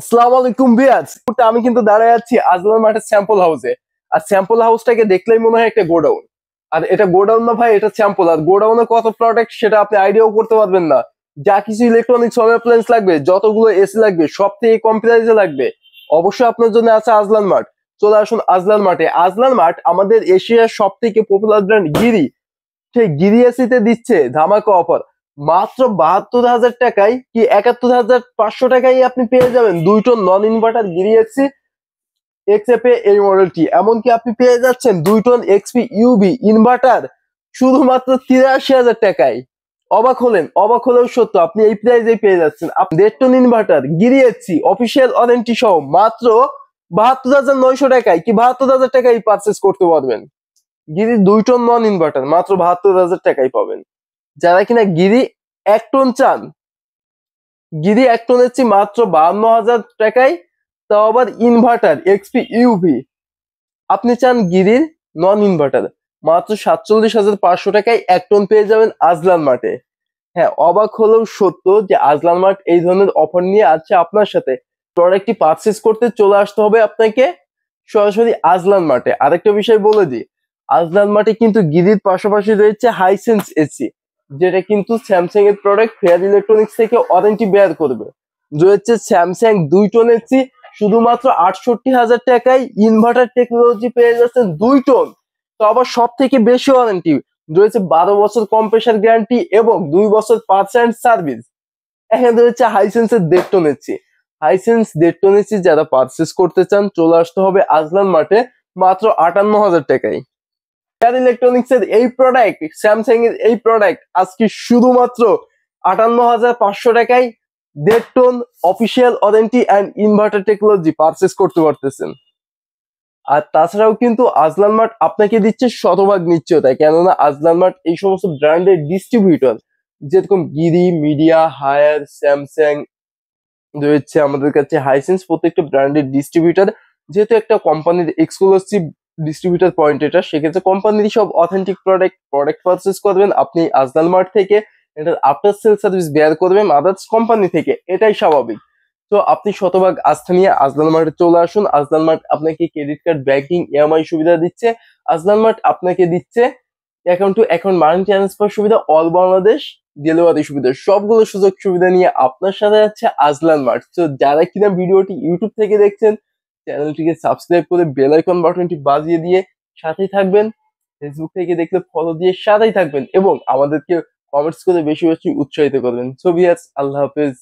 আসসালামু আলাইকুম ভিউয়ার্স। আমি কিন্তু দাঁড়ায় আছি আজলান মাঠের স্যাম্পল হাউসে। আর স্যাম্পল হাউসটাকে দেখলেই মনে হয় একটা গোডাউন। আর এটা গোডাউন না ভাই, এটা স্যাম্পল। আর গোডাউনে কত প্রোডাক্ট সেটা আপনি আইডিয়াও করতে পারবেন না। যা কিছু ইলেকট্রনিক্স হোম অ্যাপ্লায়েন্স লাগবে, যতগুলো এসি লাগবে, সব থেকে কম প্রাইসে লাগবে। অবশ্যই আপনার জন্য আছে আজলান মাঠ। চলে আসুন আজলান মাঠে। আজলান মাঠ আমাদের এশিয়ার সব থেকে পপুলার ব্র্যান্ড গিরি, সেই গিরি এসিতে দিচ্ছে ধামাকা অফার। মাত্র ৭২,০০০ টাকায় কি ৭১,৫০০ টাকায় আপনি পেয়ে যাবেন ২ টন নন ইনভার্টার গিরি এসি এক্সএপে এই মডেলটি। এমনকি আপনি পেয়ে যাচ্ছেন ২ টন এক্সপি ইউবি ইনভার্টার শুধুমাত্র ৮৩,০০০ টাকায়। অবাক হলেন? অবাক হলেও সত্য, আপনি এই প্রাইসে পেয়ে যাচ্ছেন। আপনি ১.৫ টন ইনভার্টার গিরি এসি অফিসিয়াল ওয়ারেন্টি সহ মাত্র ৭২,৯০০ টাকায় কি ৭২,০০০ টাকায় পারচেস করতে পারবেন। গিরি ২ টন নন ইনভার্টার মাত্র ৭২,০০০ টাকায় পাবেন। যারা কিনা গিরি ১ টন চান, গিরি ১ টন এসছি মাত্র ৫২,০০০ টাকায়, তাও আবার ইনভার্টার এক্সপি ইউভি। আপনি চান গিরির নন ইনভার্টার মাত্র ৪৭,৫০০ টাকায় ১ টন পেয়ে যাবেন আজলান মাঠে। হ্যাঁ, অবাক হলেও সত্য যে আজলান মাঠ এই ধরনের অফার নিয়ে আছে আপনার সাথে। প্রোডাক্টটি পারচেস করতে চলে আসতে হবে আপনাকে সরাসরি আজলান মাঠে। আরেকটা বিষয় বলে দিই, আজলান মাঠে কিন্তু গিরির পাশাপাশি রয়েছে হাইসেন্স এসি, যেটা কিন্তু স্যামসাং এর প্রোডাক্ট ফেয়ার ইলেকট্রনিক্স থেকে ওয়ারেন্টি বেয়ার করবে। রয়েছে স্যামসাং ২ টন এসি শুধুমাত্র ৬৮,০০০ টাকায় ইনভার্টার টেকনোলজি পেয়ে যাচ্ছেন ২ টন। তো আবার সব থেকে বেশি ওয়ারেন্টি রয়েছে, ১২ বছর কম্প্রেসার গ্যারান্টি এবং ২ বছর পার্টস অ্যান্ড সার্ভিস। এখানে রয়েছে হাইসেন্সের ১.৫ টন এসি। হাইসেন্স ১.৫ টন এসি যারা পারচেস করতে চান চলে আসতে হবে আজলান মাঠে মাত্র ৫৮,০০০ টাকায়। ফেয়ার ইলেকট্রনিক্স এর এই প্রোডাক্ট, স্যামসাং এর এই প্রোডাক্ট আজকে শুধুমাত্র ৫৮,৫০০ টাকায় ১.৫ ton official warranty and inverter technology purchase করতে পারতেছেন। আর তাছাড়াও কিন্তু আজলান মার্ট আপনাকে দিচ্ছে শতভাগ নিশ্চয়তা, কেননা আজলান মার্ট এই সমস্ত ব্র্যান্ডের ডিস্ট্রিবিউটর, যেরকম গিরি, মিডিয়া, হায়ার, স্যামসাং রয়েছে আমাদের কাছে, হাইসেন্স, প্রত্যেকটা ব্র্যান্ডের ডিস্ট্রিবিউটর। যেহেতু একটা কোম্পানির এক্সক্লুসিভ ডিস্ট্রিবিউটর পয়েন্ট এটা, সেক্ষেত্রে কোম্পানির সব অথেন্টিক প্রোডাক্ট পারচেস করবেন আপনি আজলান মার্ট থেকে। এটার আফটার সেল সার্ভিস বেয়ার করবেন আদার্স কোম্পানি থেকে, এটাই স্বাভাবিক। তো আপনি শতভাগ আস্থা নিয়ে আজলান মার্টে চলে আসুন। আজলান মার্ট আপনাকে ক্রেডিট কার্ড, ব্যাংকিং, ইএমআই সুবিধা দিচ্ছে। আজলান মার্ট আপনাকে দিচ্ছে account two account money transfer সুবিধা, অল বাংলাদেশ ডেলিভারি সুবিধা। সবগুলো সুযোগ সুবিধা নিয়ে আপনার সাথে আছে আজলান মার্ট। তো যারা কিনা ভিডিওটি ইউটিউব থেকে দেখছেন, চ্যানেলটিকে সাবস্ক্রাইব করে বেল আইকন বাটনটি বাজিয়ে দিয়ে সাথেই থাকবেন। ফেসবুক থেকে দেখলে ফলো দিয়ে সাথেই থাকবেন এবং আমাদেরকে কমেন্টস করে বেশি বেশি উৎসাহিত করবেন। সো ভিউয়ার্স, আল্লাহ হাফেজ।